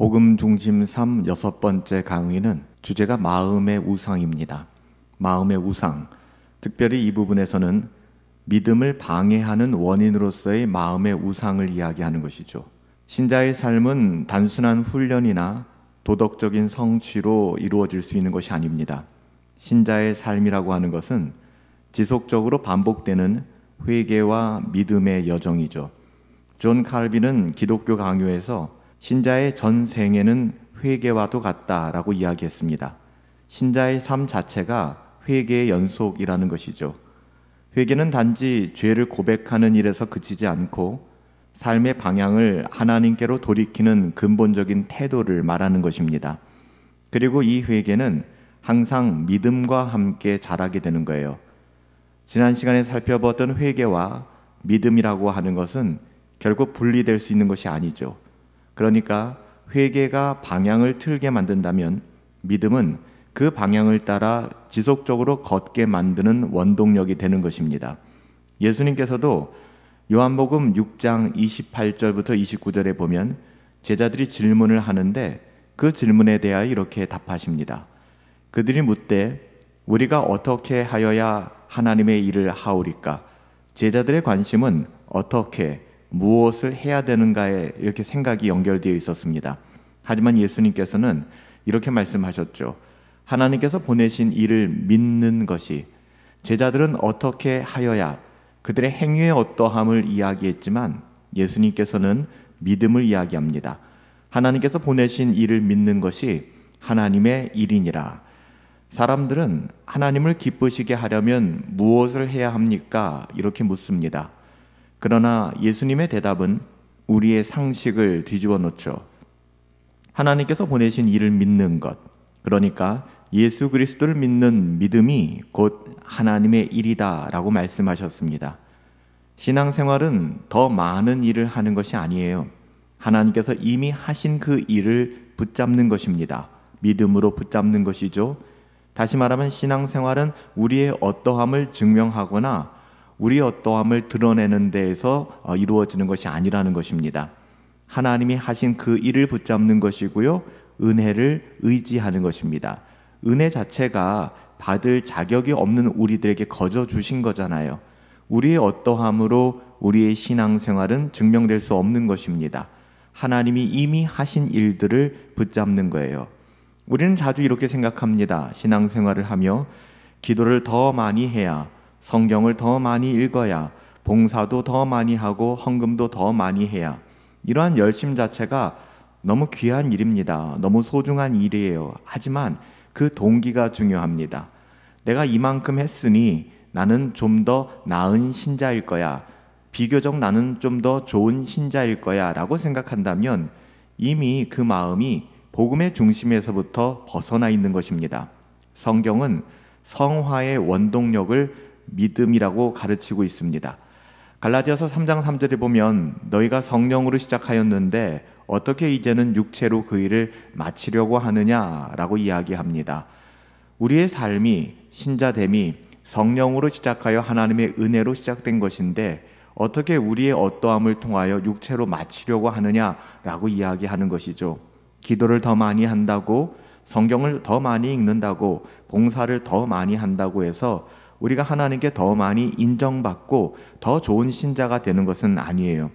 복음 중심 3 6번째 강의는 주제가 마음의 우상입니다. 마음의 우상, 특별히 이 부분에서는 믿음을 방해하는 원인으로서의 마음의 우상을 이야기하는 것이죠. 신자의 삶은 단순한 훈련이나 도덕적인 성취로 이루어질 수 있는 것이 아닙니다. 신자의 삶이라고 하는 것은 지속적으로 반복되는 회개와 믿음의 여정이죠. 존 칼빈은 기독교 강요에서 신자의 전 생애는 회개와도 같다라고 이야기했습니다. 신자의 삶 자체가 회개의 연속이라는 것이죠. 회개는 단지 죄를 고백하는 일에서 그치지 않고 삶의 방향을 하나님께로 돌이키는 근본적인 태도를 말하는 것입니다. 그리고 이 회개는 항상 믿음과 함께 자라게 되는 거예요. 지난 시간에 살펴봤던 회개와 믿음이라고 하는 것은 결국 분리될 수 있는 것이 아니죠. 그러니까 회개가 방향을 틀게 만든다면 믿음은 그 방향을 따라 지속적으로 걷게 만드는 원동력이 되는 것입니다. 예수님께서도 요한복음 6장 28절부터 29절에 보면 제자들이 질문을 하는데 그 질문에 대하여 이렇게 답하십니다. 그들이 묻되 우리가 어떻게 하여야 하나님의 일을 하오리까? 제자들의 관심은 어떻게 무엇을 해야 되는가에 이렇게 생각이 연결되어 있었습니다. 하지만 예수님께서는 이렇게 말씀하셨죠. 하나님께서 보내신 일을 믿는 것이, 제자들은 어떻게 하여야, 그들의 행위의 어떠함을 이야기했지만 예수님께서는 믿음을 이야기합니다. 하나님께서 보내신 일을 믿는 것이 하나님의 일이니라. 사람들은 하나님을 기쁘시게 하려면 무엇을 해야 합니까? 이렇게 묻습니다. 그러나 예수님의 대답은 우리의 상식을 뒤집어 놓죠. 하나님께서 보내신 일을 믿는 것, 그러니까 예수 그리스도를 믿는 믿음이 곧 하나님의 일이다 라고 말씀하셨습니다. 신앙생활은 더 많은 일을 하는 것이 아니에요. 하나님께서 이미 하신 그 일을 붙잡는 것입니다. 믿음으로 붙잡는 것이죠. 다시 말하면 신앙생활은 우리의 어떠함을 증명하거나 우리의 어떠함을 드러내는 데에서 이루어지는 것이 아니라는 것입니다. 하나님이 하신 그 일을 붙잡는 것이고요. 은혜를 의지하는 것입니다. 은혜 자체가 받을 자격이 없는 우리들에게 거저 주신 거잖아요. 우리의 어떠함으로 우리의 신앙생활은 증명될 수 없는 것입니다. 하나님이 이미 하신 일들을 붙잡는 거예요. 우리는 자주 이렇게 생각합니다. 신앙생활을 하며 기도를 더 많이 해야, 성경을 더 많이 읽어야, 봉사도 더 많이 하고 헌금도 더 많이 해야, 이러한 열심 자체가 너무 귀한 일입니다. 너무 소중한 일이에요. 하지만 그 동기가 중요합니다. 내가 이만큼 했으니 나는 좀 더 나은 신자일 거야, 비교적 나는 좀 더 좋은 신자일 거야 라고 생각한다면 이미 그 마음이 복음의 중심에서부터 벗어나 있는 것입니다. 성경은 성화의 원동력을 믿음이라고 가르치고 있습니다. 갈라디아서 3장 3절에 보면 너희가 성령으로 시작하였는데 어떻게 이제는 육체로 그 일을 마치려고 하느냐라고 이야기합니다. 우리의 삶이, 신자됨이 성령으로 시작하여 하나님의 은혜로 시작된 것인데 어떻게 우리의 어떠함을 통하여 육체로 마치려고 하느냐라고 이야기하는 것이죠. 기도를 더 많이 한다고, 성경을 더 많이 읽는다고, 봉사를 더 많이 한다고 해서 우리가 하나님께 더 많이 인정받고 더 좋은 신자가 되는 것은 아니에요.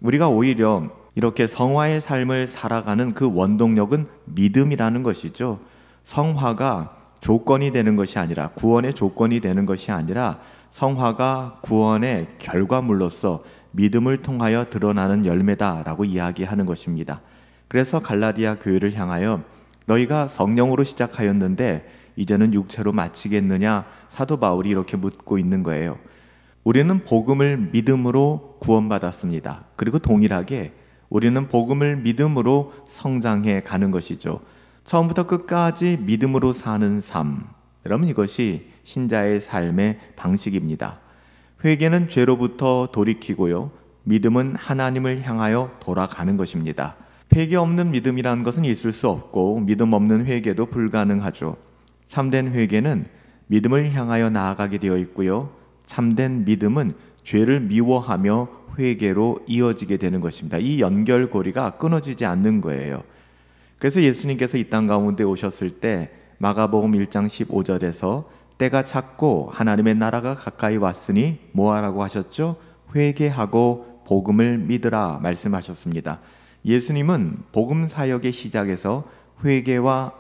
우리가 오히려 이렇게 성화의 삶을 살아가는 그 원동력은 믿음이라는 것이죠. 성화가 조건이 되는 것이 아니라, 구원의 조건이 되는 것이 아니라 성화가 구원의 결과물로서 믿음을 통하여 드러나는 열매다라고 이야기하는 것입니다. 그래서 갈라디아 교회를 향하여 너희가 성령으로 시작하였는데 이제는 육체로 마치겠느냐, 사도 바울이 이렇게 묻고 있는 거예요. 우리는 복음을 믿음으로 구원받았습니다. 그리고 동일하게 우리는 복음을 믿음으로 성장해 가는 것이죠. 처음부터 끝까지 믿음으로 사는 삶, 여러분 이것이 신자의 삶의 방식입니다. 회개는 죄로부터 돌이키고요, 믿음은 하나님을 향하여 돌아가는 것입니다. 회개 없는 믿음이라는 것은 있을 수 없고 믿음 없는 회개도 불가능하죠. 참된 회개는 믿음을 향하여 나아가게 되어 있고요, 참된 믿음은 죄를 미워하며 회개로 이어지게 되는 것입니다. 이 연결고리가 끊어지지 않는 거예요. 그래서 예수님께서 이 땅 가운데 오셨을 때 마가복음 1장 15절에서 때가 찼고 하나님의 나라가 가까이 왔으니 뭐하라고 하셨죠? 회개하고 복음을 믿으라 말씀하셨습니다. 예수님은 복음 사역의 시작에서 회개와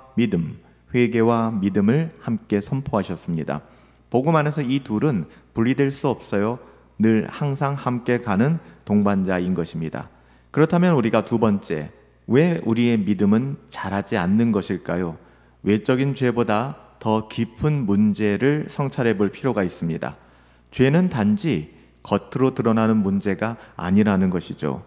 믿음을 함께 선포하셨습니다. 복음 안에서 이 둘은 분리될 수 없어요. 늘 항상 함께 가는 동반자인 것입니다. 그렇다면 우리가 두 번째, 왜 우리의 믿음은 자라지 않는 것일까요? 외적인 죄보다 더 깊은 문제를 성찰해 볼 필요가 있습니다. 죄는 단지 겉으로 드러나는 문제가 아니라는 것이죠.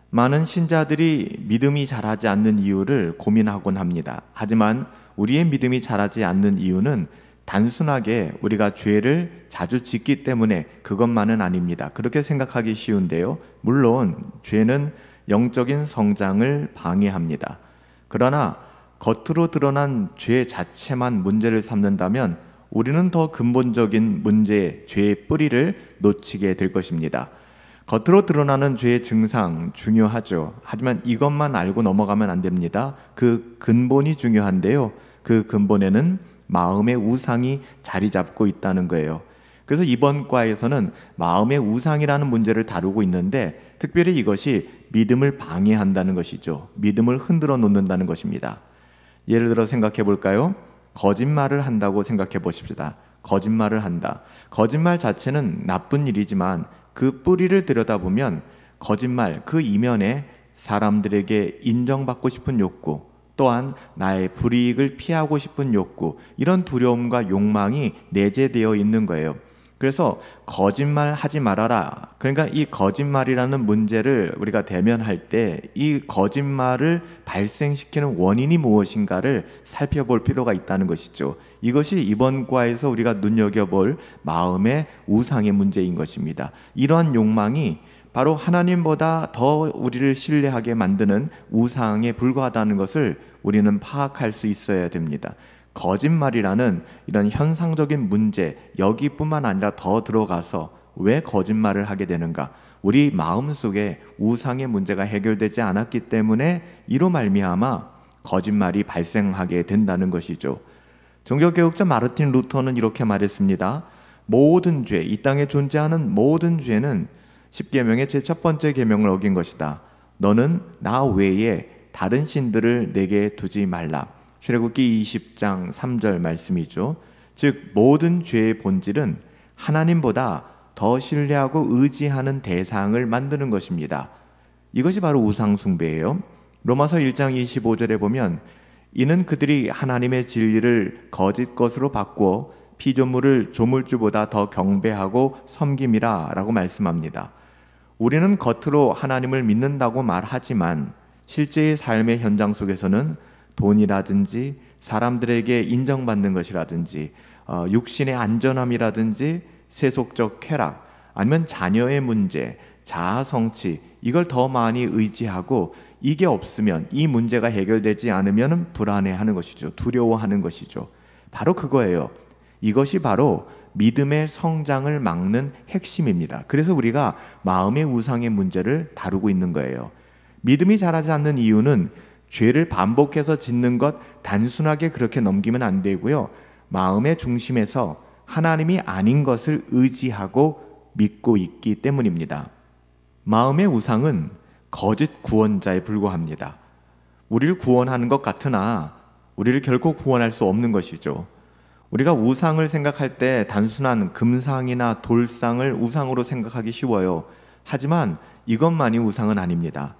많은 신자들이 믿음이 자라지 않는 이유를 고민하곤 합니다. 하지만 우리의 믿음이 자라지 않는 이유는 단순하게 우리가 죄를 자주 짓기 때문에 그것만은 아닙니다. 그렇게 생각하기 쉬운데요. 물론 죄는 영적인 성장을 방해합니다. 그러나 겉으로 드러난 죄 자체만 문제를 삼는다면 우리는 더 근본적인 문제, 죄의 뿌리를 놓치게 될 것입니다. 겉으로 드러나는 죄의 증상 중요하죠. 하지만 이것만 알고 넘어가면 안 됩니다. 그 근본이 중요한데요. 그 근본에는 마음의 우상이 자리 잡고 있다는 거예요. 그래서 이번 과에서는 마음의 우상이라는 문제를 다루고 있는데 특별히 이것이 믿음을 방해한다는 것이죠. 믿음을 흔들어 놓는다는 것입니다. 예를 들어 생각해 볼까요? 거짓말을 한다고 생각해 보십시다. 거짓말을 한다. 거짓말 자체는 나쁜 일이지만 그 뿌리를 들여다보면 거짓말 그 이면에 사람들에게 인정받고 싶은 욕구, 또한 나의 불이익을 피하고 싶은 욕구, 이런 두려움과 욕망이 내재되어 있는 거예요. 그래서 거짓말 하지 말아라. 그러니까 이 거짓말이라는 문제를 우리가 대면할 때 이 거짓말을 발생시키는 원인이 무엇인가를 살펴볼 필요가 있다는 것이죠. 이것이 이번 과에서 우리가 눈여겨볼 마음의 우상의 문제인 것입니다. 이러한 욕망이 바로 하나님보다 더 우리를 신뢰하게 만드는 우상에 불과하다는 것을 우리는 파악할 수 있어야 됩니다. 거짓말이라는 이런 현상적인 문제, 여기뿐만 아니라 더 들어가서 왜 거짓말을 하게 되는가? 우리 마음속에 우상의 문제가 해결되지 않았기 때문에 이로 말미암아 거짓말이 발생하게 된다는 것이죠. 종교개혁자 마르틴 루터는 이렇게 말했습니다. 모든 죄, 이 땅에 존재하는 모든 죄는 10계명의 제 첫 번째 계명을 어긴 것이다. 너는 나 외에 다른 신들을 내게 두지 말라. 출애굽기 20장 3절 말씀이죠. 즉 모든 죄의 본질은 하나님보다 더 신뢰하고 의지하는 대상을 만드는 것입니다. 이것이 바로 우상숭배예요. 로마서 1장 25절에 보면 이는 그들이 하나님의 진리를 거짓 것으로 바꾸어 피조물을 조물주보다 더 경배하고 섬김이라 라고 말씀합니다. 우리는 겉으로 하나님을 믿는다고 말하지만 실제의 삶의 현장 속에서는 돈이라든지 사람들에게 인정받는 것이라든지 육신의 안전함이라든지 세속적 쾌락 아니면 자녀의 문제, 자아 성취 이걸 더 많이 의지하고 이게 없으면 이 문제가 해결되지 않으면 불안해하는 것이죠. 두려워하는 것이죠. 바로 그거예요. 이것이 바로 믿음의 성장을 막는 핵심입니다. 그래서 우리가 마음의 우상의 문제를 다루고 있는 거예요. 믿음이 자라지 않는 이유는 죄를 반복해서 짓는 것 단순하게 그렇게 넘기면 안 되고요. 마음의 중심에서 하나님이 아닌 것을 의지하고 믿고 있기 때문입니다. 마음의 우상은 거짓 구원자에 불과합니다. 우리를 구원하는 것 같으나 우리를 결코 구원할 수 없는 것이죠. 우리가 우상을 생각할 때 단순한 금상이나 돌상을 우상으로 생각하기 쉬워요. 하지만 이것만이 우상은 아닙니다.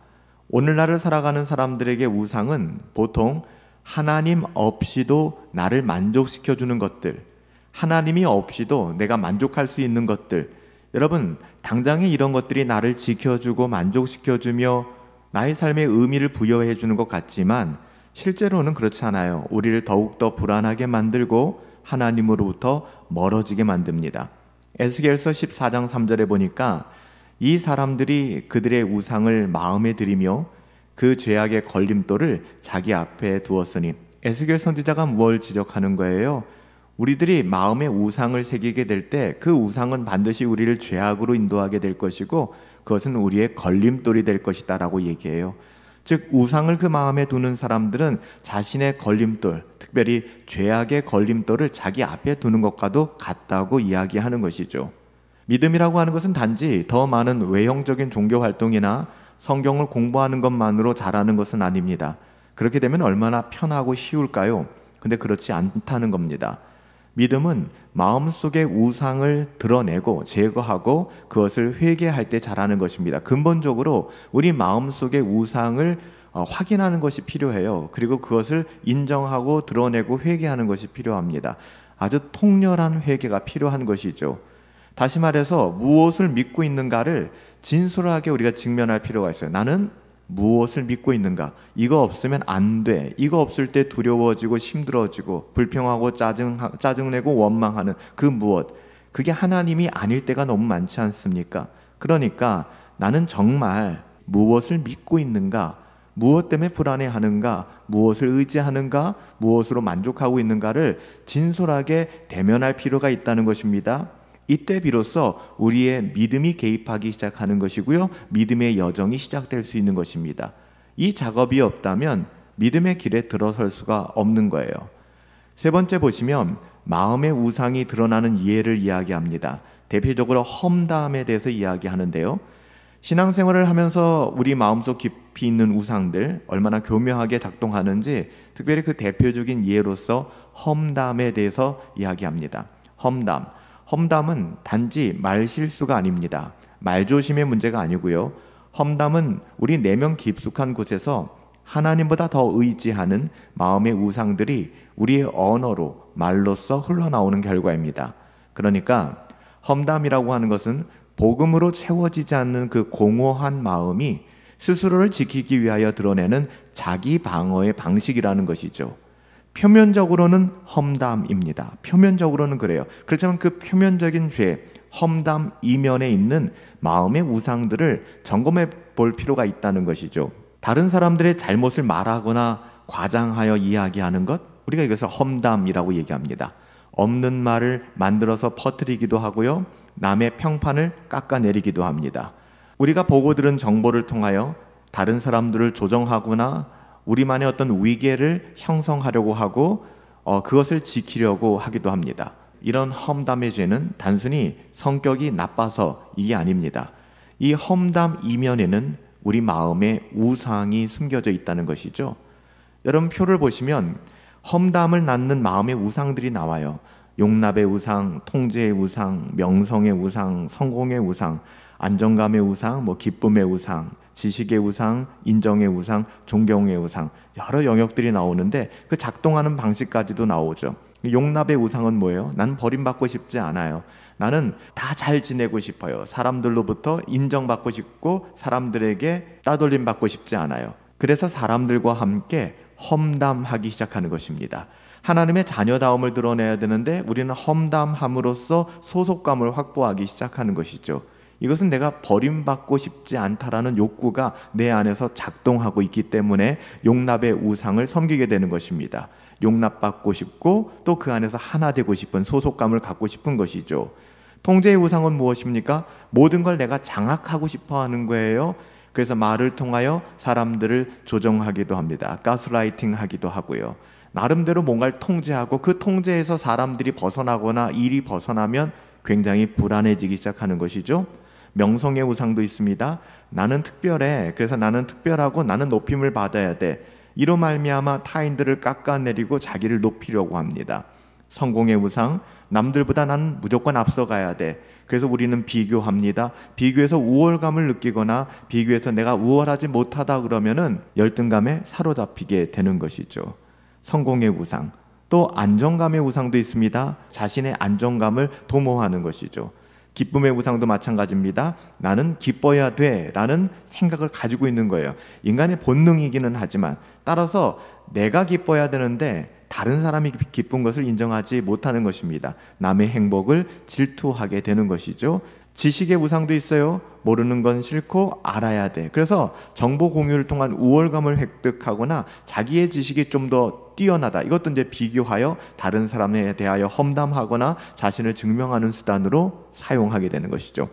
오늘날을 살아가는 사람들에게 우상은 보통 하나님 없이도 나를 만족시켜주는 것들, 하나님이 없이도 내가 만족할 수 있는 것들, 여러분 당장에 이런 것들이 나를 지켜주고 만족시켜주며 나의 삶에 의미를 부여해 주는 것 같지만 실제로는 그렇지 않아요. 우리를 더욱더 불안하게 만들고 하나님으로부터 멀어지게 만듭니다. 에스겔서 14장 3절에 보니까 이 사람들이 그들의 우상을 마음에 들이며 그 죄악의 걸림돌을 자기 앞에 두었으니, 에스겔 선지자가 무엇을 지적하는 거예요? 우리들이 마음에 우상을 새기게 될 때 그 우상은 반드시 우리를 죄악으로 인도하게 될 것이고 그것은 우리의 걸림돌이 될 것이다 라고 얘기해요. 즉 우상을 그 마음에 두는 사람들은 자신의 걸림돌, 특별히 죄악의 걸림돌을 자기 앞에 두는 것과도 같다고 이야기하는 것이죠. 믿음이라고 하는 것은 단지 더 많은 외형적인 종교 활동이나 성경을 공부하는 것만으로 자라는 것은 아닙니다. 그렇게 되면 얼마나 편하고 쉬울까요? 근데 그렇지 않다는 겁니다. 믿음은 마음속의 우상을 드러내고 제거하고 그것을 회개할 때 자라는 것입니다. 근본적으로 우리 마음속의 우상을 확인하는 것이 필요해요. 그리고 그것을 인정하고 드러내고 회개하는 것이 필요합니다. 아주 통렬한 회개가 필요한 것이죠. 다시 말해서 무엇을 믿고 있는가를 진솔하게 우리가 직면할 필요가 있어요. 나는 무엇을 믿고 있는가? 이거 없으면 안 돼. 이거 없을 때 두려워지고 힘들어지고 불평하고 짜증내고 원망하는 그 무엇, 그게 하나님이 아닐 때가 너무 많지 않습니까? 그러니까 나는 정말 무엇을 믿고 있는가? 무엇 때문에 불안해하는가? 무엇을 의지하는가? 무엇으로 만족하고 있는가를 진솔하게 대면할 필요가 있다는 것입니다. 이때 비로소 우리의 믿음이 개입하기 시작하는 것이고요. 믿음의 여정이 시작될 수 있는 것입니다. 이 작업이 없다면 믿음의 길에 들어설 수가 없는 거예요. 세 번째 보시면 마음의 우상이 드러나는 예를 이야기합니다. 대표적으로 험담에 대해서 이야기하는데요. 신앙생활을 하면서 우리 마음속 깊이 있는 우상들 얼마나 교묘하게 작동하는지 특별히 그 대표적인 예로서 험담에 대해서 이야기합니다. 험담은 단지 말실수가 아닙니다. 말조심의 문제가 아니고요. 험담은 우리 내면 깊숙한 곳에서 하나님보다 더 의지하는 마음의 우상들이 우리의 언어로 말로써 흘러나오는 결과입니다. 그러니까 험담이라고 하는 것은 복음으로 채워지지 않는 그 공허한 마음이 스스로를 지키기 위하여 드러내는 자기 방어의 방식이라는 것이죠. 표면적으로는 험담입니다. 표면적으로는 그래요. 그렇지만 그 표면적인 죄, 험담 이면에 있는 마음의 우상들을 점검해 볼 필요가 있다는 것이죠. 다른 사람들의 잘못을 말하거나 과장하여 이야기하는 것, 우리가 이것을 험담이라고 얘기합니다. 없는 말을 만들어서 퍼뜨리기도 하고요. 남의 평판을 깎아내리기도 합니다. 우리가 보고 들은 정보를 통하여 다른 사람들을 조정하거나 우리만의 어떤 위계를 형성하려고 하고 그것을 지키려고 하기도 합니다. 이런 험담의 죄는 단순히 성격이 나빠서 이게 아닙니다. 이 험담 이면에는 우리 마음의 우상이 숨겨져 있다는 것이죠. 여러분 표를 보시면 험담을 낳는 마음의 우상들이 나와요. 용납의 우상, 통제의 우상, 명성의 우상, 성공의 우상, 안정감의 우상, 기쁨의 우상, 지식의 우상, 인정의 우상, 존경의 우상, 여러 영역들이 나오는데 그 작동하는 방식까지도 나오죠. 용납의 우상은 뭐예요? 나는 버림받고 싶지 않아요. 나는 다 잘 지내고 싶어요. 사람들로부터 인정받고 싶고 사람들에게 따돌림 받고 싶지 않아요. 그래서 사람들과 함께 험담하기 시작하는 것입니다. 하나님의 자녀다움을 드러내야 되는데 우리는 험담함으로써 소속감을 확보하기 시작하는 것이죠. 이것은 내가 버림받고 싶지 않다라는 욕구가 내 안에서 작동하고 있기 때문에 용납의 우상을 섬기게 되는 것입니다. 용납받고 싶고 또 그 안에서 하나 되고 싶은 소속감을 갖고 싶은 것이죠. 통제의 우상은 무엇입니까? 모든 걸 내가 장악하고 싶어 하는 거예요. 그래서 말을 통하여 사람들을 조정하기도 합니다. 가스라이팅 하기도 하고요. 나름대로 뭔가를 통제하고 그 통제에서 사람들이 벗어나거나 일이 벗어나면 굉장히 불안해지기 시작하는 것이죠. 명성의 우상도 있습니다. 나는 특별해. 그래서 나는 특별하고 나는 높임을 받아야 돼. 이로 말미암아 타인들을 깎아내리고 자기를 높이려고 합니다. 성공의 우상, 남들보다 나는 무조건 앞서가야 돼. 그래서 우리는 비교합니다. 비교해서 우월감을 느끼거나 비교해서 내가 우월하지 못하다 그러면은 열등감에 사로잡히게 되는 것이죠. 성공의 우상, 또 안정감의 우상도 있습니다. 자신의 안정감을 도모하는 것이죠. 기쁨의 우상도 마찬가지입니다. 나는 기뻐야 돼 라는 생각을 가지고 있는 거예요. 인간의 본능이기는 하지만 따라서 내가 기뻐야 되는데 다른 사람이 기쁜 것을 인정하지 못하는 것입니다. 남의 행복을 질투하게 되는 것이죠. 지식의 우상도 있어요. 모르는 건 싫고 알아야 돼. 그래서 정보 공유를 통한 우월감을 획득하거나 자기의 지식이 좀 더 뛰어나다. 이것도 이제 비교하여 다른 사람에 대하여 험담하거나 자신을 증명하는 수단으로 사용하게 되는 것이죠.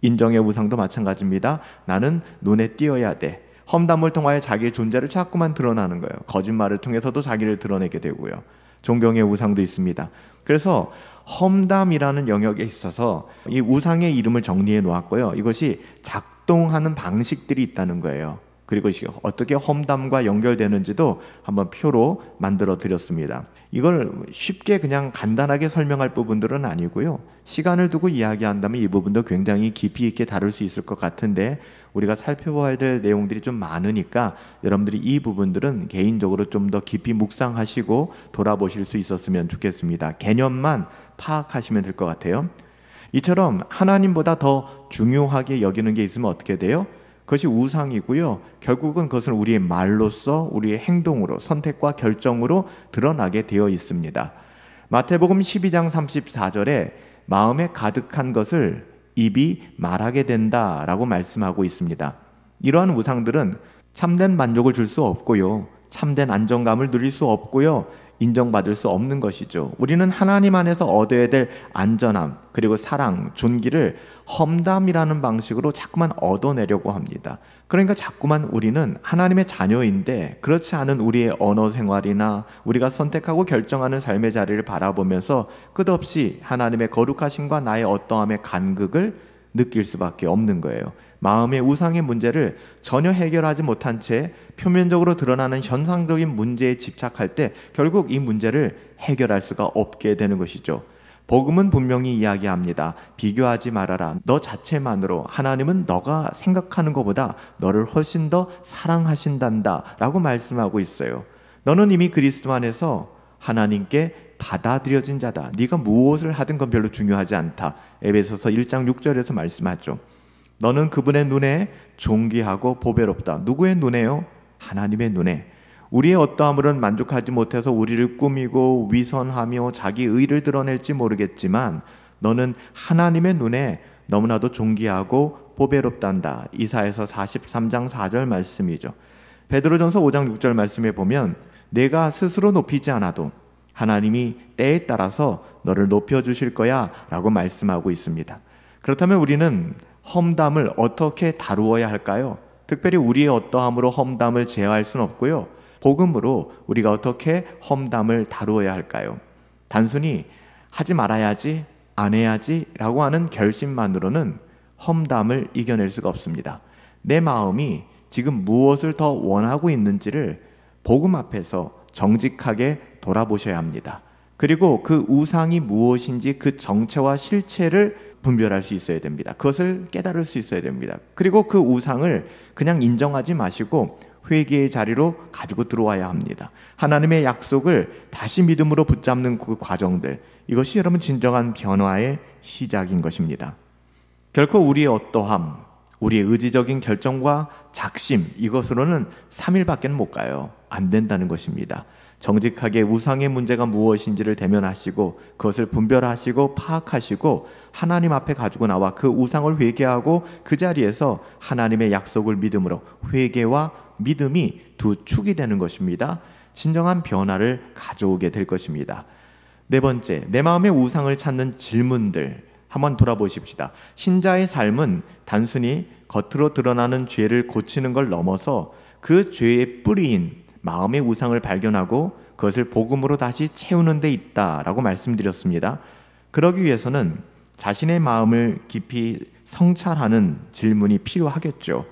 인정의 우상도 마찬가지입니다. 나는 눈에 띄어야 돼. 험담을 통하여 자기의 존재를 자꾸만 드러나는 거예요. 거짓말을 통해서도 자기를 드러내게 되고요. 존경의 우상도 있습니다. 그래서 험담이라는 영역에 있어서 이 우상의 이름을 정리해 놓았고요. 이것이 작동하는 방식들이 있다는 거예요. 그리고 어떻게 험담과 연결되는지도 한번 표로 만들어 드렸습니다. 이걸 쉽게 그냥 간단하게 설명할 부분들은 아니고요. 시간을 두고 이야기한다면 이 부분도 굉장히 깊이 있게 다룰 수 있을 것 같은데 우리가 살펴봐야 될 내용들이 좀 많으니까 여러분들이 이 부분들은 개인적으로 좀 더 깊이 묵상하시고 돌아보실 수 있었으면 좋겠습니다. 개념만 파악하시면 될 것 같아요. 이처럼 하나님보다 더 중요하게 여기는 게 있으면 어떻게 돼요? 그것이 우상이고요. 결국은 그것은 우리의 말로써 우리의 행동으로 선택과 결정으로 드러나게 되어 있습니다. 마태복음 12장 34절에 마음에 가득한 것을 입이 말하게 된다라고 말씀하고 있습니다. 이러한 우상들은 참된 만족을 줄 수 없고요. 참된 안정감을 누릴 수 없고요. 인정받을 수 없는 것이죠. 우리는 하나님 안에서 얻어야 될 안전함 그리고 사랑, 존귀를 험담이라는 방식으로 자꾸만 얻어내려고 합니다. 그러니까 자꾸만 우리는 하나님의 자녀인데 그렇지 않은 우리의 언어 생활이나 우리가 선택하고 결정하는 삶의 자리를 바라보면서 끝없이 하나님의 거룩하심과 나의 어떠함의 간극을 느낄 수밖에 없는 거예요. 마음의 우상의 문제를 전혀 해결하지 못한 채 표면적으로 드러나는 현상적인 문제에 집착할 때 결국 이 문제를 해결할 수가 없게 되는 것이죠. 복음은 분명히 이야기합니다. 비교하지 말아라. 너 자체만으로 하나님은 너가 생각하는 것보다 너를 훨씬 더 사랑하신단다 라고 말씀하고 있어요. 너는 이미 그리스도 안에서 하나님께 받아들여진 자다. 네가 무엇을 하든 건 별로 중요하지 않다. 에베소서 1장 6절에서 말씀하죠. 너는 그분의 눈에 존귀하고 보배롭다. 누구의 눈에요? 하나님의 눈에. 우리의 어떠함으로는 만족하지 못해서 우리를 꾸미고 위선하며 자기 의를 드러낼지 모르겠지만 너는 하나님의 눈에 너무나도 존귀하고 보배롭단다. 이사야서 43장 4절 말씀이죠. 베드로전서 5장 6절 말씀에 보면 내가 스스로 높이지 않아도 하나님이 때에 따라서 너를 높여주실 거야 라고 말씀하고 있습니다. 그렇다면 우리는 험담을 어떻게 다루어야 할까요? 특별히 우리의 어떠함으로 험담을 제어할 수는 없고요. 복음으로 우리가 어떻게 험담을 다루어야 할까요? 단순히 하지 말아야지, 안 해야지 라고 하는 결심만으로는 험담을 이겨낼 수가 없습니다. 내 마음이 지금 무엇을 더 원하고 있는지를 복음 앞에서 정직하게 돌아보셔야 합니다. 그리고 그 우상이 무엇인지 그 정체와 실체를 분별할 수 있어야 됩니다. 그것을 깨달을 수 있어야 됩니다. 그리고 그 우상을 그냥 인정하지 마시고 회개의 자리로 가지고 들어와야 합니다. 하나님의 약속을 다시 믿음으로 붙잡는 그 과정들, 이것이 여러분 진정한 변화의 시작인 것입니다. 결코 우리의 어떠함, 우리의 의지적인 결정과 작심, 이것으로는 3일밖에 못 가요. 안 된다는 것입니다. 정직하게 우상의 문제가 무엇인지를 대면하시고 그것을 분별하시고 파악하시고 하나님 앞에 가지고 나와 그 우상을 회개하고 그 자리에서 하나님의 약속을 믿음으로, 회개와 믿음이 두 축이 되는 것입니다. 진정한 변화를 가져오게 될 것입니다. 네 번째, 내 마음의 우상을 찾는 질문들 한번 돌아보십시다. 신자의 삶은 단순히 겉으로 드러나는 죄를 고치는 걸 넘어서 그 죄의 뿌리인 마음의 우상을 발견하고 그것을 복음으로 다시 채우는 데 있다라고 말씀드렸습니다. 그러기 위해서는 자신의 마음을 깊이 성찰하는 질문이 필요하겠죠.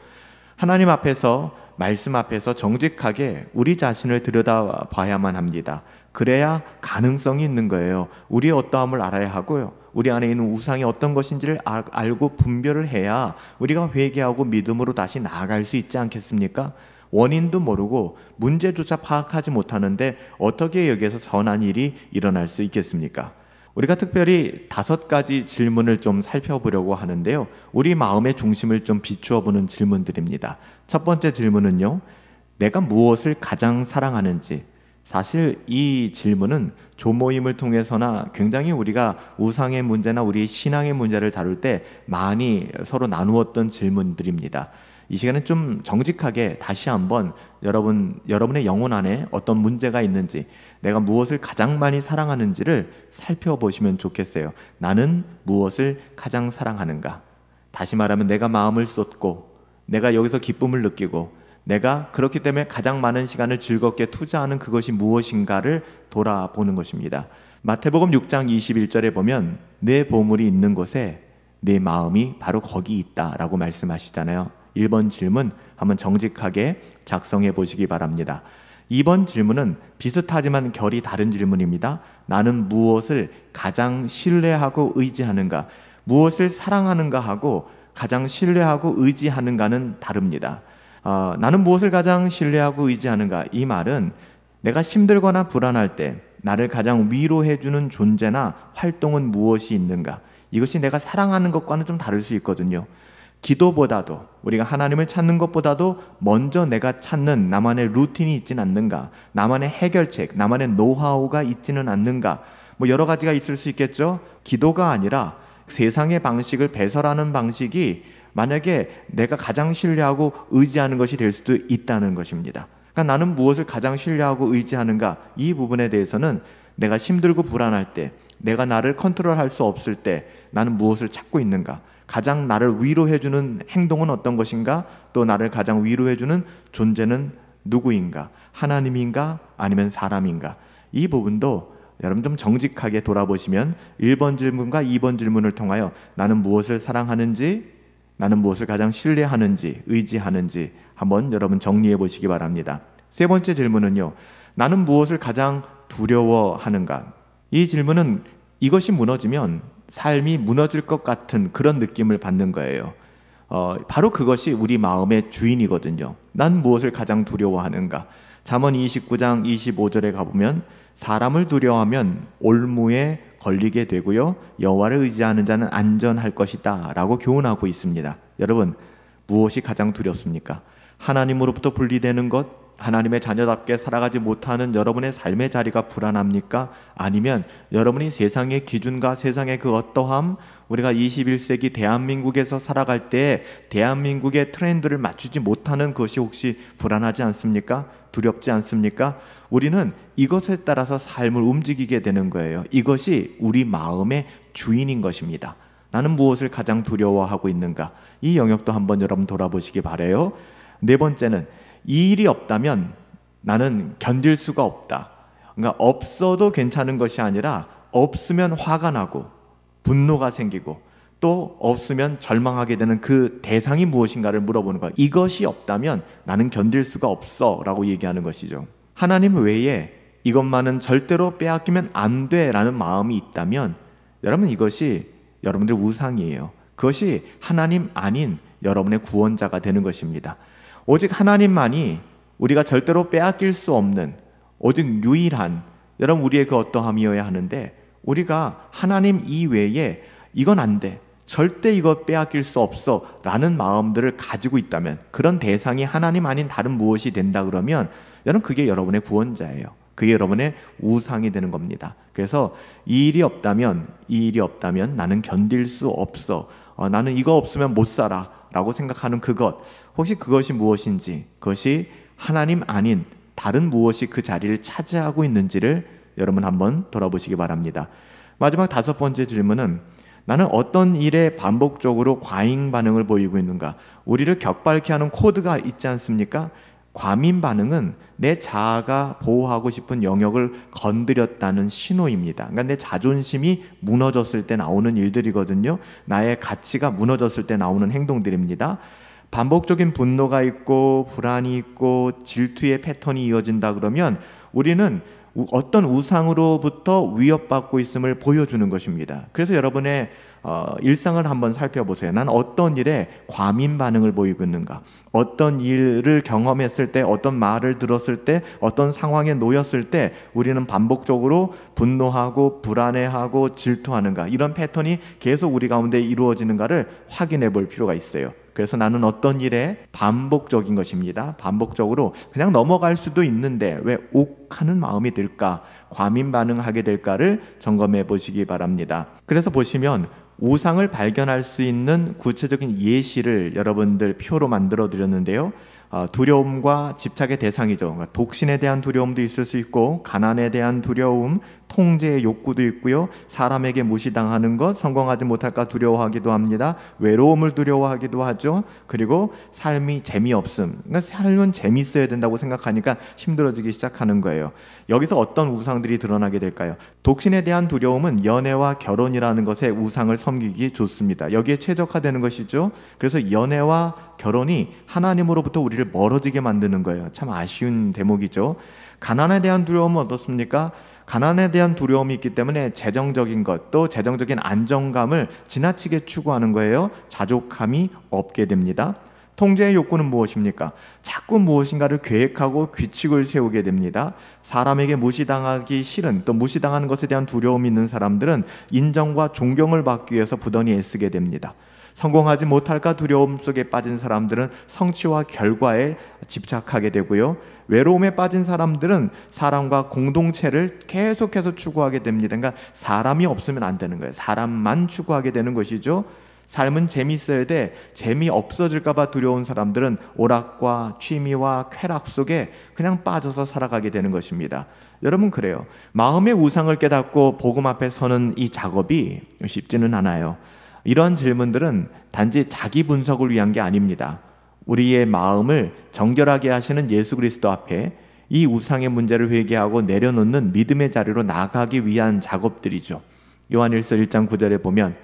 하나님 앞에서, 말씀 앞에서 정직하게 우리 자신을 들여다봐야만 합니다. 그래야 가능성이 있는 거예요. 우리의 어떠함을 알아야 하고요. 우리 안에 있는 우상이 어떤 것인지를 알고 분별을 해야 우리가 회개하고 믿음으로 다시 나아갈 수 있지 않겠습니까? 원인도 모르고 문제조차 파악하지 못하는데 어떻게 여기에서 선한 일이 일어날 수 있겠습니까? 우리가 특별히 5가지 질문을 좀 살펴보려고 하는데요. 우리 마음의 중심을 좀 비추어 보는 질문들입니다. 첫 번째 질문은요, 내가 무엇을 가장 사랑하는지. 사실 이 질문은 조모임을 통해서나 굉장히 우리가 우상의 문제나 우리 신앙의 문제를 다룰 때 많이 서로 나누었던 질문들입니다. 이 시간에 좀 정직하게 다시 한번 여러분의 영혼 안에 어떤 문제가 있는지, 내가 무엇을 가장 많이 사랑하는지를 살펴보시면 좋겠어요. 나는 무엇을 가장 사랑하는가? 다시 말하면 내가 마음을 쏟고 내가 여기서 기쁨을 느끼고 내가 그렇기 때문에 가장 많은 시간을 즐겁게 투자하는 그것이 무엇인가를 돌아보는 것입니다. 마태복음 6장 21절에 보면 내 보물이 있는 곳에 내 마음이 바로 거기 있다라고 말씀하시잖아요. 1번 질문 한번 정직하게 작성해 보시기 바랍니다. 2번 질문은 비슷하지만 결이 다른 질문입니다. 나는 무엇을 가장 신뢰하고 의지하는가? 무엇을 사랑하는가 하고 가장 신뢰하고 의지하는가는 다릅니다. 나는 무엇을 가장 신뢰하고 의지하는가? 이 말은 내가 힘들거나 불안할 때 나를 가장 위로해주는 존재나 활동은 무엇이 있는가? 이것이 내가 사랑하는 것과는 좀 다를 수 있거든요. 기도보다도 우리가 하나님을 찾는 것보다도 먼저 내가 찾는 나만의 루틴이 있지는 않는가? 나만의 해결책, 나만의 노하우가 있지는 않는가? 여러 가지가 있을 수 있겠죠. 기도가 아니라 세상의 방식을 배설하는 방식이 만약에 내가 가장 신뢰하고 의지하는 것이 될 수도 있다는 것입니다. 그러니까 나는 무엇을 가장 신뢰하고 의지하는가? 이 부분에 대해서는 내가 힘들고 불안할 때, 내가 나를 컨트롤할 수 없을 때 나는 무엇을 찾고 있는가? 가장 나를 위로해주는 행동은 어떤 것인가? 또 나를 가장 위로해주는 존재는 누구인가? 하나님인가? 아니면 사람인가? 이 부분도 여러분 좀 정직하게 돌아보시면 1번 질문과 2번 질문을 통하여 나는 무엇을 사랑하는지, 나는 무엇을 가장 신뢰하는지, 의지하는지 한번 여러분 정리해 보시기 바랍니다. 세 번째 질문은요. 나는 무엇을 가장 두려워하는가? 이 질문은 이것이 무너지면 삶이 무너질 것 같은 그런 느낌을 받는 거예요. 바로 그것이 우리 마음의 주인이거든요. 난 무엇을 가장 두려워하는가? 잠언 29장 25절에 가보면 사람을 두려워하면 올무에 걸리게 되고요. 여호와를 의지하는 자는 안전할 것이다 라고 교훈하고 있습니다. 여러분, 무엇이 가장 두렵습니까? 하나님으로부터 분리되는 것, 하나님의 자녀답게 살아가지 못하는 여러분의 삶의 자리가 불안합니까? 아니면 여러분이 세상의 기준과 세상의 그 어떠함, 우리가 21세기 대한민국에서 살아갈 때 대한민국의 트렌드를 맞추지 못하는 것이 혹시 불안하지 않습니까? 두렵지 않습니까? 우리는 이것에 따라서 삶을 움직이게 되는 거예요. 이것이 우리 마음의 주인인 것입니다. 나는 무엇을 가장 두려워하고 있는가? 이 영역도 한번 여러분 돌아보시기 바라요. 네 번째는 이 일이 없다면 나는 견딜 수가 없다. 그러니까 없어도 괜찮은 것이 아니라 없으면 화가 나고 분노가 생기고 또 없으면 절망하게 되는 그 대상이 무엇인가를 물어보는 거예요. 이것이 없다면 나는 견딜 수가 없어 라고 얘기하는 것이죠. 하나님 외에 이것만은 절대로 빼앗기면 안 돼라는 마음이 있다면 여러분 이것이 여러분들 우상이에요. 그것이 하나님 아닌 여러분의 구원자가 되는 것입니다. 오직 하나님만이 우리가 절대로 빼앗길 수 없는 오직 유일한 여러분 우리의 그 어떠함이어야 하는데 우리가 하나님 이외에 이건 안 돼, 절대 이거 빼앗길 수 없어 라는 마음들을 가지고 있다면 그런 대상이 하나님 아닌 다른 무엇이 된다 그러면 여러분 그게 여러분의 구원자예요. 그게 여러분의 우상이 되는 겁니다. 그래서 이 일이 없다면 나는 견딜 수 없어, 나는 이거 없으면 못 살아 라고 생각하는 그것, 혹시 그것이 무엇인지, 그것이 하나님 아닌 다른 무엇이 그 자리를 차지하고 있는지를 여러분 한번 돌아보시기 바랍니다. 마지막 다섯 번째 질문은 나는 어떤 일에 반복적으로 과잉 반응을 보이고 있는가? 우리를 격발케 하는 코드가 있지 않습니까? 과민 반응은 내 자아가 보호하고 싶은 영역을 건드렸다는 신호입니다. 그러니까 내 자존심이 무너졌을 때 나오는 일들이거든요. 나의 가치가 무너졌을 때 나오는 행동들입니다. 반복적인 분노가 있고 불안이 있고 질투의 패턴이 이어진다 그러면 우리는 어떤 우상으로부터 위협받고 있음을 보여주는 것입니다. 그래서 여러분의 일상을 한번 살펴보세요. 난 어떤 일에 과민 반응을 보이고 있는가? 어떤 일을 경험했을 때, 어떤 말을 들었을 때, 어떤 상황에 놓였을 때 우리는 반복적으로 분노하고 불안해하고 질투하는가? 이런 패턴이 계속 우리 가운데 이루어지는가를 확인해 볼 필요가 있어요. 그래서 나는 어떤 일에 반복적인 것입니다. 반복적으로 그냥 넘어갈 수도 있는데 왜 욱하는 마음이 들까? 과민 반응하게 될까를 점검해 보시기 바랍니다. 그래서 보시면 우상을 발견할 수 있는 구체적인 예시를 여러분들 표로 만들어 드렸는데요. 두려움과 집착의 대상이죠. 그러니까 독신에 대한 두려움도 있을 수 있고, 가난에 대한 두려움, 통제의 욕구도 있고요. 사람에게 무시당하는 것, 성공하지 못할까 두려워하기도 합니다. 외로움을 두려워하기도 하죠. 그리고 삶이 재미없음. 그러니까 삶은 재미있어야 된다고 생각하니까 힘들어지기 시작하는 거예요. 여기서 어떤 우상들이 드러나게 될까요? 독신에 대한 두려움은 연애와 결혼이라는 것에 우상을 섬기기 좋습니다. 여기에 최적화되는 것이죠. 그래서 연애와 결혼이 하나님으로부터 우리를 멀어지게 만드는 거예요. 참 아쉬운 대목이죠. 가난에 대한 두려움은 어떻습니까? 가난에 대한 두려움이 있기 때문에 재정적인 것, 또 재정적인 안정감을 지나치게 추구하는 거예요. 자족함이 없게 됩니다. 통제의 욕구는 무엇입니까? 자꾸 무엇인가를 계획하고 규칙을 세우게 됩니다. 사람에게 무시당하기 싫은, 또 무시당하는 것에 대한 두려움이 있는 사람들은 인정과 존경을 받기 위해서 부단히 애쓰게 됩니다. 성공하지 못할까 두려움 속에 빠진 사람들은 성취와 결과에 집착하게 되고요. 외로움에 빠진 사람들은 사람과 공동체를 계속해서 추구하게 됩니다. 그러니까 사람이 없으면 안 되는 거예요. 사람만 추구하게 되는 것이죠. 삶은 재미있어야 돼. 재미없어질까 봐 두려운 사람들은 오락과 취미와 쾌락 속에 그냥 빠져서 살아가게 되는 것입니다. 여러분, 그래요. 마음의 우상을 깨닫고 복음 앞에 서는 이 작업이 쉽지는 않아요. 이런 질문들은 단지 자기 분석을 위한 게 아닙니다. 우리의 마음을 정결하게 하시는 예수 그리스도 앞에 이 우상의 문제를 회개하고 내려놓는 믿음의 자리로 나아가기 위한 작업들이죠. 요한일서 1장 9절에 보면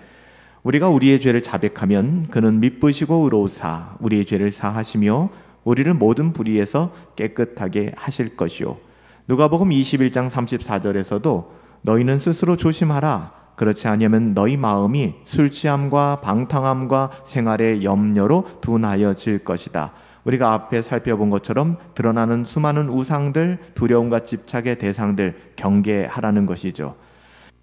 우리가 우리의 죄를 자백하면 그는 미쁘시고 의로우사 우리의 죄를 사하시며 우리를 모든 불의에서 깨끗하게 하실 것이요. 누가복음 21장 34절에서도 너희는 스스로 조심하라. 그렇지 않으면 너희 마음이 술 취함과 방탕함과 생활의 염려로 둔하여질 것이다. 우리가 앞에 살펴본 것처럼 드러나는 수많은 우상들, 두려움과 집착의 대상들 경계하라는 것이죠.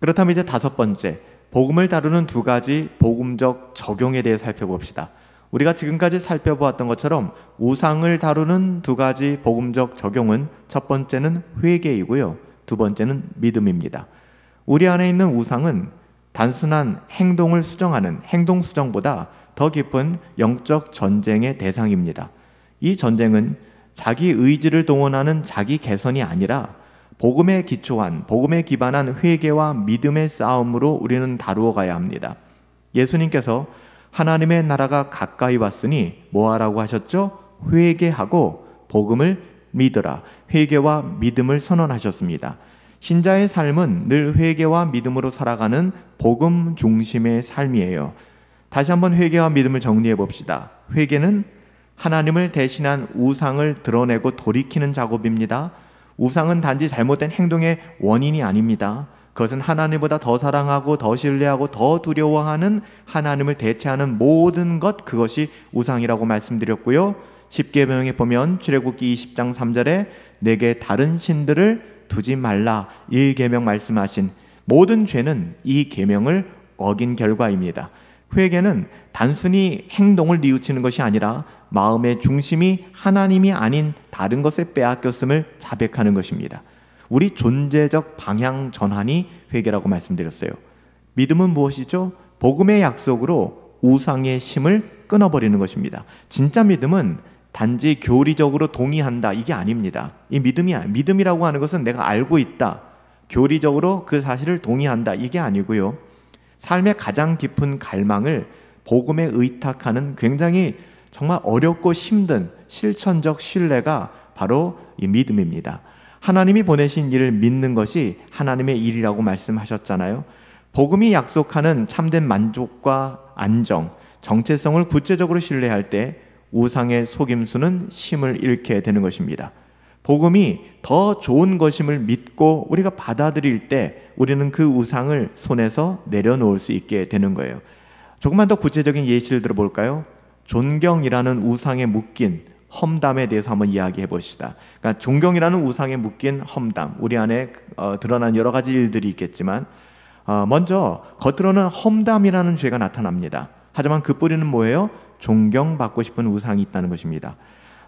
그렇다면 이제 다섯 번째, 복음을 다루는 두 가지 복음적 적용에 대해 살펴봅시다. 우리가 지금까지 살펴보았던 것처럼 우상을 다루는 두 가지 복음적 적용은 첫 번째는 회개이고요. 두 번째는 믿음입니다. 우리 안에 있는 우상은 단순한 행동을 수정하는 행동 수정보다 더 깊은 영적 전쟁의 대상입니다. 이 전쟁은 자기 의지를 동원하는 자기 개선이 아니라 복음에 기초한, 복음에 기반한 회개와 믿음의 싸움으로 우리는 다루어 가야 합니다. 예수님께서 하나님의 나라가 가까이 왔으니 뭐하라고 하셨죠? 회개하고 복음을 믿으라. 회개와 믿음을 선언하셨습니다. 신자의 삶은 늘 회개와 믿음으로 살아가는 복음 중심의 삶이에요. 다시 한번 회개와 믿음을 정리해 봅시다. 회개는 하나님을 대신한 우상을 드러내고 돌이키는 작업입니다. 우상은 단지 잘못된 행동의 원인이 아닙니다. 그것은 하나님보다 더 사랑하고 더 신뢰하고 더 두려워하는 하나님을 대체하는 모든 것, 그것이 우상이라고 말씀드렸고요. 십계명에 보면 출애굽기 20장 3절에 내게 다른 신들을 두지 말라 1계명 말씀하신 모든 죄는 이 계명을 어긴 결과입니다. 회개는 단순히 행동을 뉘우치는 것이 아니라 마음의 중심이 하나님이 아닌 다른 것에 빼앗겼음을 자백하는 것입니다. 우리 존재적 방향 전환이 회개라고 말씀드렸어요. 믿음은 무엇이죠? 복음의 약속으로 우상의 심을 끊어버리는 것입니다. 진짜 믿음은 단지 교리적으로 동의한다, 이게 아닙니다. 이 믿음이라고 하는 것은 내가 알고 있다, 교리적으로 그 사실을 동의한다, 이게 아니고요. 삶의 가장 깊은 갈망을 복음에 의탁하는 굉장히 정말 어렵고 힘든 실천적 신뢰가 바로 이 믿음입니다. 하나님이 보내신 일을 믿는 것이 하나님의 일이라고 말씀하셨잖아요. 복음이 약속하는 참된 만족과 안정, 정체성을 구체적으로 신뢰할 때 우상의 속임수는 힘을 잃게 되는 것입니다. 복음이 더 좋은 것임을 믿고 우리가 받아들일 때 우리는 그 우상을 손에서 내려놓을 수 있게 되는 거예요. 조금만 더 구체적인 예시를 들어볼까요? 존경이라는 우상에 묶인 험담에 대해서 한번 이야기해 봅시다. 그러니까 존경이라는 우상에 묶인 험담, 우리 안에 드러난 여러 가지 일들이 있겠지만 먼저 겉으로는 험담이라는 죄가 나타납니다. 하지만 그 뿌리는 뭐예요? 존경받고 싶은 우상이 있다는 것입니다.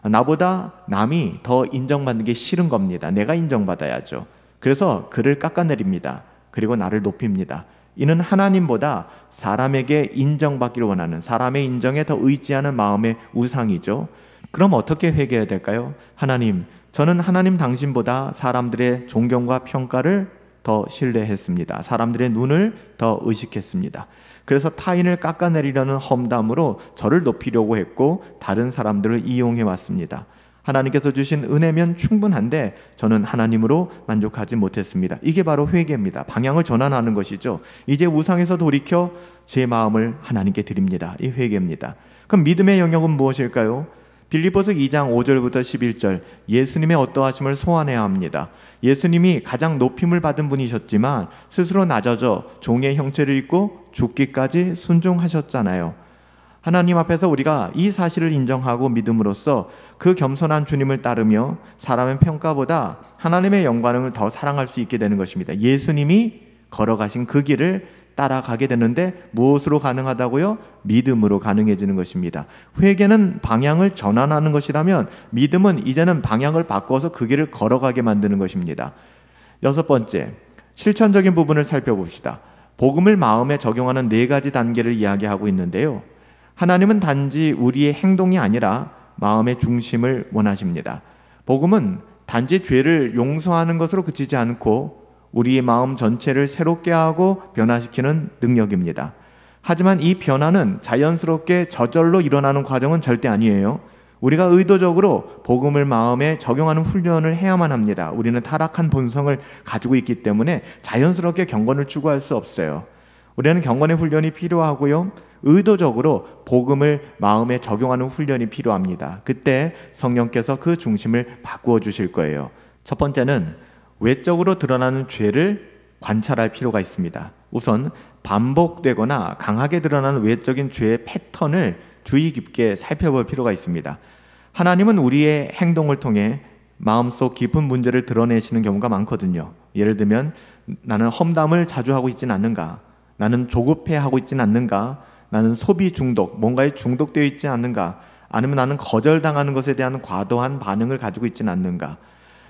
나보다 남이 더 인정받는 게 싫은 겁니다. 내가 인정받아야죠. 그래서 그를 깎아내립니다. 그리고 나를 높입니다. 이는 하나님보다 사람에게 인정받기를 원하는, 사람의 인정에 더 의지하는 마음의 우상이죠. 그럼 어떻게 회개해야 될까요? 하나님, 저는 하나님 당신보다 사람들의 존경과 평가를 더 신뢰했습니다. 사람들의 눈을 더 의식했습니다. 그래서 타인을 깎아내리려는 험담으로 저를 높이려고 했고 다른 사람들을 이용해 왔습니다. 하나님께서 주신 은혜면 충분한데 저는 하나님으로 만족하지 못했습니다. 이게 바로 회개입니다. 방향을 전환하는 것이죠. 이제 우상에서 돌이켜 제 마음을 하나님께 드립니다. 이 회개입니다. 그럼 믿음의 영역은 무엇일까요? 빌립보서 2장 5절부터 11절, 예수님의 어떠하심을 소환해야 합니다. 예수님이 가장 높임을 받은 분이셨지만 스스로 낮아져 종의 형체를 입고 죽기까지 순종하셨잖아요. 하나님 앞에서 우리가 이 사실을 인정하고 믿음으로써 그 겸손한 주님을 따르며 사람의 평가보다 하나님의 영광을 더 사랑할 수 있게 되는 것입니다. 예수님이 걸어가신 그 길을 따라가게 되는데 무엇으로 가능하다고요? 믿음으로 가능해지는 것입니다. 회개는 방향을 전환하는 것이라면 믿음은 이제는 방향을 바꿔서 그 길을 걸어가게 만드는 것입니다. 6번째, 실천적인 부분을 살펴봅시다. 복음을 마음에 적용하는 4가지 단계를 이야기하고 있는데요. 하나님은 단지 우리의 행동이 아니라 마음의 중심을 원하십니다. 복음은 단지 죄를 용서하는 것으로 그치지 않고 우리의 마음 전체를 새롭게 하고 변화시키는 능력입니다. 하지만 이 변화는 자연스럽게 저절로 일어나는 과정은 절대 아니에요. 우리가 의도적으로 복음을 마음에 적용하는 훈련을 해야만 합니다. 우리는 타락한 본성을 가지고 있기 때문에 자연스럽게 경건을 추구할 수 없어요. 우리는 경건의 훈련이 필요하고요. 의도적으로 복음을 마음에 적용하는 훈련이 필요합니다. 그때 성령께서 그 중심을 바꾸어 주실 거예요. 첫 번째는 외적으로 드러나는 죄를 관찰할 필요가 있습니다. 우선 반복되거나 강하게 드러나는 외적인 죄의 패턴을 주의 깊게 살펴볼 필요가 있습니다. 하나님은 우리의 행동을 통해 마음속 깊은 문제를 드러내시는 경우가 많거든요. 예를 들면 나는 험담을 자주 하고 있지는 않는가? 나는 조급해하고 있지는 않는가? 나는 소비 중독, 뭔가에 중독되어 있지 않는가? 아니면 나는 거절당하는 것에 대한 과도한 반응을 가지고 있지는 않는가?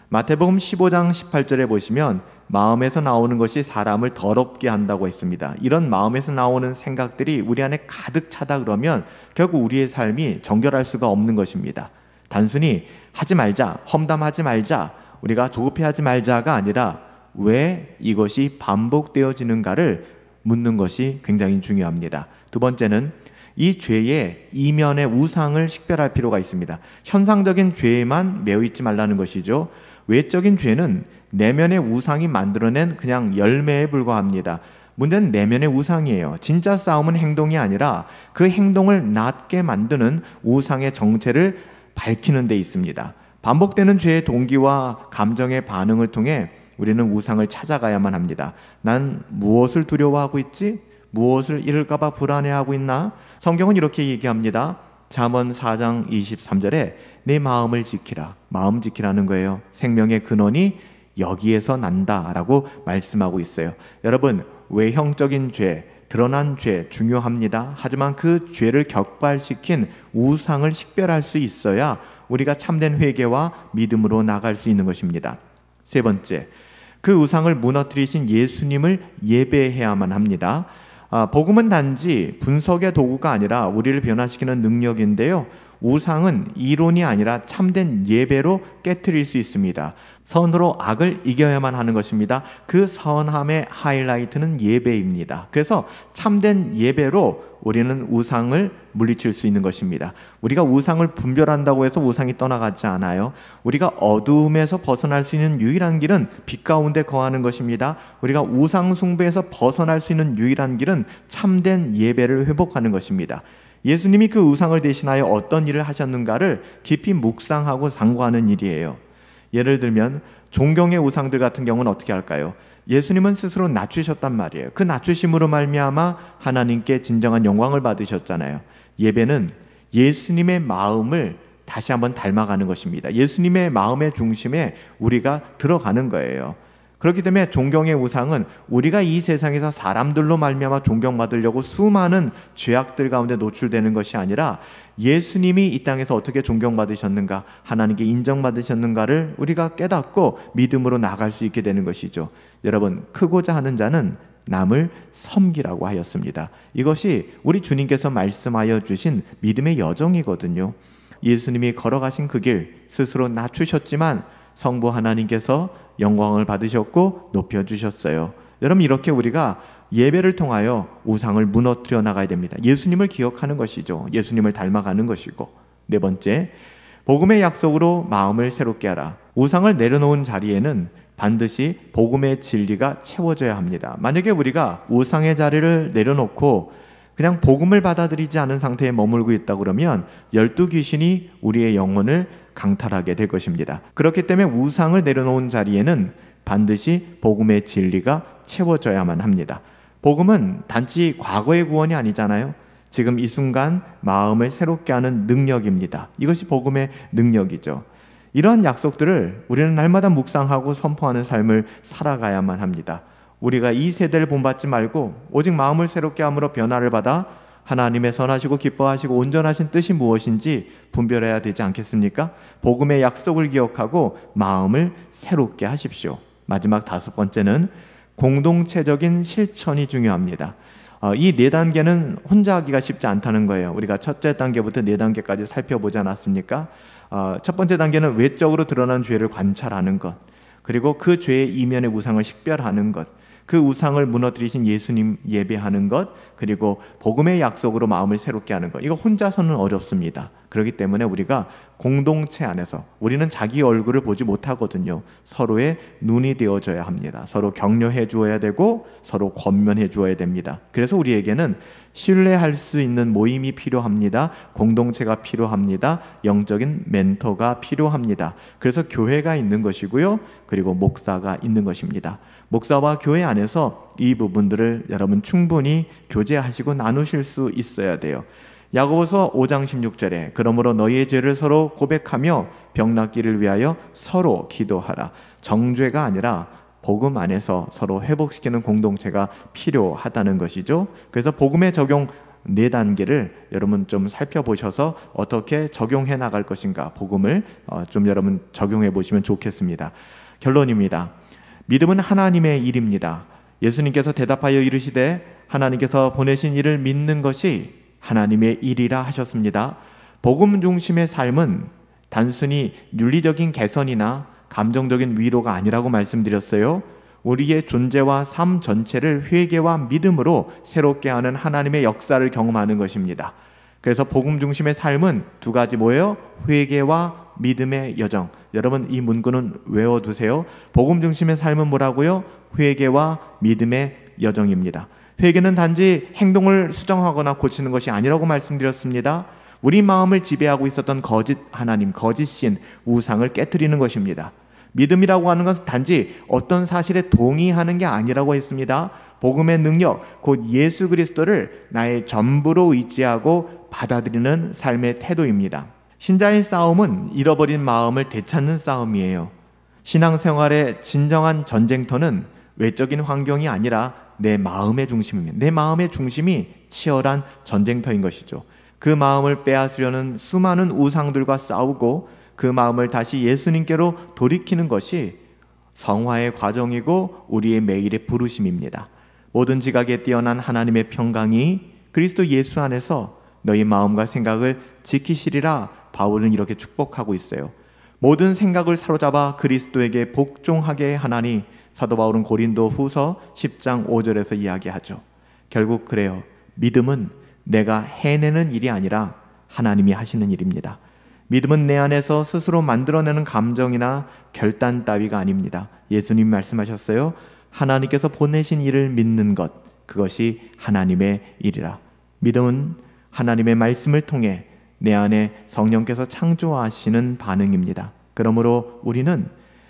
마태복음 15장 18절에 보시면 마음에서 나오는 것이 사람을 더럽게 한다고 했습니다. 이런 마음에서 나오는 생각들이 우리 안에 가득 차다 그러면 결국 우리의 삶이 정결할 수가 없는 것입니다. 단순히 하지 말자, 험담하지 말자, 우리가 조급해하지 말자가 아니라 왜 이것이 반복되어지는가를 묻는 것이 굉장히 중요합니다. 두 번째는 이 죄의 이면의 우상을 식별할 필요가 있습니다. 현상적인 죄에만 매여 있지 말라는 것이죠. 외적인 죄는 내면의 우상이 만들어낸 그냥 열매에 불과합니다. 문제는 내면의 우상이에요. 진짜 싸움은 행동이 아니라 그 행동을 낫게 만드는 우상의 정체를 밝히는 데 있습니다. 반복되는 죄의 동기와 감정의 반응을 통해 우리는 우상을 찾아가야만 합니다. 난 무엇을 두려워하고 있지? 무엇을 잃을까 봐 불안해하고 있나? 성경은 이렇게 얘기합니다. 잠언 4장 23절에 내 마음을 지키라. 마음 지키라는 거예요. 생명의 근원이 여기에서 난다라고 말씀하고 있어요. 여러분, 외형적인 죄, 드러난 죄 중요합니다. 하지만 그 죄를 격발시킨 우상을 식별할 수 있어야 우리가 참된 회개와 믿음으로 나갈 수 있는 것입니다. 세 번째, 그 우상을 무너뜨리신 예수님을 예배해야만 합니다. 복음은 단지 분석의 도구가 아니라 우리를 변화시키는 능력인데요. 우상은 이론이 아니라 참된 예배로 깨트릴 수 있습니다. 선으로 악을 이겨야만 하는 것입니다. 그 선함의 하이라이트는 예배입니다. 그래서 참된 예배로 우리는 우상을 물리칠 수 있는 것입니다. 우리가 우상을 분별한다고 해서 우상이 떠나가지 않아요. 우리가 어두움에서 벗어날 수 있는 유일한 길은 빛 가운데 거하는 것입니다. 우리가 우상 숭배에서 벗어날 수 있는 유일한 길은 참된 예배를 회복하는 것입니다. 예수님이 그 우상을 대신하여 어떤 일을 하셨는가를 깊이 묵상하고 상고하는 일이에요. 예를 들면 존경의 우상들 같은 경우는 어떻게 할까요? 예수님은 스스로 낮추셨단 말이에요. 그 낮추심으로 말미암아 하나님께 진정한 영광을 받으셨잖아요. 예배는 예수님의 마음을 다시 한번 닮아가는 것입니다. 예수님의 마음의 중심에 우리가 들어가는 거예요. 그렇기 때문에 존경의 우상은 우리가 이 세상에서 사람들로 말미암아 존경받으려고 수많은 죄악들 가운데 노출되는 것이 아니라 예수님이 이 땅에서 어떻게 존경받으셨는가, 하나님께 인정받으셨는가를 우리가 깨닫고 믿음으로 나갈 수 있게 되는 것이죠. 여러분, 크고자 하는 자는 남을 섬기라고 하였습니다. 이것이 우리 주님께서 말씀하여 주신 믿음의 여정이거든요. 예수님이 걸어가신 그 길 스스로 낮추셨지만 성부 하나님께서 영광을 받으셨고 높여주셨어요. 여러분, 이렇게 우리가 예배를 통하여 우상을 무너뜨려 나가야 됩니다. 예수님을 기억하는 것이죠. 예수님을 닮아가는 것이고, 네 번째, 복음의 약속으로 마음을 새롭게 하라. 우상을 내려놓은 자리에는 반드시 복음의 진리가 채워져야 합니다. 만약에 우리가 우상의 자리를 내려놓고 그냥 복음을 받아들이지 않은 상태에 머물고 있다 그러면 12귀신이 우리의 영혼을 강탈하게 될 것입니다. 그렇기 때문에 우상을 내려놓은 자리에는 반드시 복음의 진리가 채워져야만 합니다. 복음은 단지 과거의 구원이 아니잖아요. 지금 이 순간 마음을 새롭게 하는 능력입니다. 이것이 복음의 능력이죠. 이러한 약속들을 우리는 날마다 묵상하고 선포하는 삶을 살아가야만 합니다. 우리가 이 세대를 본받지 말고 오직 마음을 새롭게 함으로 변화를 받아 하나님의 선하시고 기뻐하시고 온전하신 뜻이 무엇인지 분별해야 되지 않겠습니까? 복음의 약속을 기억하고 마음을 새롭게 하십시오. 마지막 다섯 번째는 공동체적인 실천이 중요합니다. 이 네 단계는 혼자 하기가 쉽지 않다는 거예요. 우리가 첫째 단계부터 네 단계까지 살펴보지 않았습니까? 첫 번째 단계는 외적으로 드러난 죄를 관찰하는 것, 그리고 그 죄의 이면의 우상을 식별하는 것, 그 우상을 무너뜨리신 예수님 예배하는 것, 그리고 복음의 약속으로 마음을 새롭게 하는 것. 이거 혼자서는 어렵습니다. 그렇기 때문에 우리가 공동체 안에서, 우리는 자기 얼굴을 보지 못하거든요. 서로의 눈이 되어줘야 합니다. 서로 격려해 주어야 되고 서로 권면해 주어야 됩니다. 그래서 우리에게는 신뢰할 수 있는 모임이 필요합니다. 공동체가 필요합니다. 영적인 멘토가 필요합니다. 그래서 교회가 있는 것이고요, 그리고 목사가 있는 것입니다. 목사와 교회 안에서 이 부분들을 여러분 충분히 교제하시고 나누실 수 있어야 돼요. 야고보서 5장 16절에 그러므로 너희의 죄를 서로 고백하며 병 낫기를 위하여 서로 기도하라. 정죄가 아니라 복음 안에서 서로 회복시키는 공동체가 필요하다는 것이죠. 그래서 복음의 적용 4단계를 여러분 좀 살펴보셔서 어떻게 적용해 나갈 것인가, 복음을 좀 여러분 적용해 보시면 좋겠습니다. 결론입니다. 믿음은 하나님의 일입니다. 예수님께서 대답하여 이르시되 하나님께서 보내신 이를 믿는 것이 하나님의 일이라 하셨습니다. 복음 중심의 삶은 단순히 윤리적인 개선이나 감정적인 위로가 아니라고 말씀드렸어요. 우리의 존재와 삶 전체를 회개와 믿음으로 새롭게 하는 하나님의 역사를 경험하는 것입니다. 그래서 복음 중심의 삶은 두 가지 뭐예요? 회개와 믿음의 여정. 여러분 이 문구는 외워두세요. 복음 중심의 삶은 뭐라고요? 회개와 믿음의 여정입니다. 회개는 단지 행동을 수정하거나 고치는 것이 아니라고 말씀드렸습니다. 우리 마음을 지배하고 있었던 거짓 하나님, 거짓 신, 우상을 깨트리는 것입니다. 믿음이라고 하는 것은 단지 어떤 사실에 동의하는 게 아니라고 했습니다. 복음의 능력, 곧 예수 그리스도를 나의 전부로 의지하고 받아들이는 삶의 태도입니다. 신자의 싸움은 잃어버린 마음을 되찾는 싸움이에요. 신앙생활의 진정한 전쟁터는 외적인 환경이 아니라 내 마음의 중심입니다. 내 마음의 중심이 치열한 전쟁터인 것이죠. 그 마음을 빼앗으려는 수많은 우상들과 싸우고 그 마음을 다시 예수님께로 돌이키는 것이 성화의 과정이고 우리의 매일의 부르심입니다. 모든 지각에 뛰어난 하나님의 평강이 그리스도 예수 안에서 너희 마음과 생각을 지키시리라 바울은 이렇게 축복하고 있어요. 모든 생각을 사로잡아 그리스도에게 복종하게 하나니 사도 바울은 고린도 후서 10장 5절에서 이야기하죠. 결국 그래요. 믿음은 내가 해내는 일이 아니라 하나님이 하시는 일입니다. 믿음은 내 안에서 스스로 만들어내는 감정이나 결단 따위가 아닙니다. 예수님 말씀하셨어요. 하나님께서 보내신 일을 믿는 것, 그것이 하나님의 일이라. 믿음은 하나님의 말씀을 통해 내 안에 성령께서 창조하시는 반응입니다. 그러므로 우리는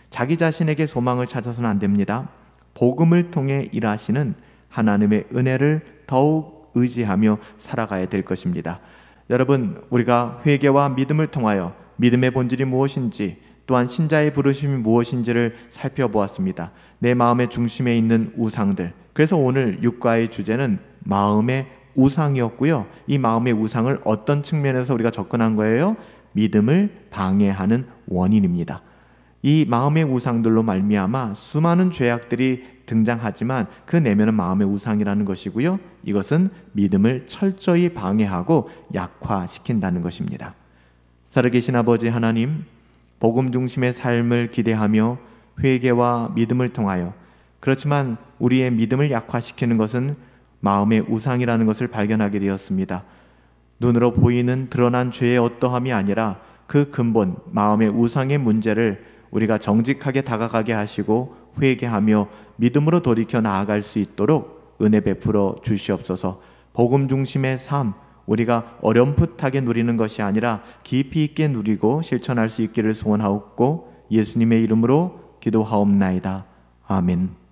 자기 자신에게 소망을 찾아서는 안 됩니다. 복음을 통해 일하시는 하나님의 은혜를 더욱 의지하며 살아가야 될 것입니다. 여러분, 우리가 회개와 믿음을 통하여 믿음의 본질이 무엇인지, 또한 신자의 부르심이 무엇인지를 살펴보았습니다. 내 마음의 중심에 있는 우상들. 그래서 오늘 육과의 주제는 마음의 우상이었고요. 이 마음의 우상을 어떤 측면에서 우리가 접근한 거예요? 믿음을 방해하는 원인입니다. 이 마음의 우상들로 말미암아 수많은 죄악들이 등장하지만 그 내면은 마음의 우상이라는 것이고요. 이것은 믿음을 철저히 방해하고 약화시킨다는 것입니다. 살아계신 아버지 하나님, 복음 중심의 삶을 기대하며 회개와 믿음을 통하여, 그렇지만 우리의 믿음을 약화시키는 것은 마음의 우상이라는 것을 발견하게 되었습니다. 눈으로 보이는 드러난 죄의 어떠함이 아니라 그 근본, 마음의 우상의 문제를 우리가 정직하게 다가가게 하시고 회개하며 믿음으로 돌이켜 나아갈 수 있도록 은혜 베풀어 주시옵소서. 복음 중심의 삶, 우리가 어렴풋하게 누리는 것이 아니라 깊이 있게 누리고 실천할 수 있기를 소원하옵고 예수님의 이름으로 기도하옵나이다. 아멘.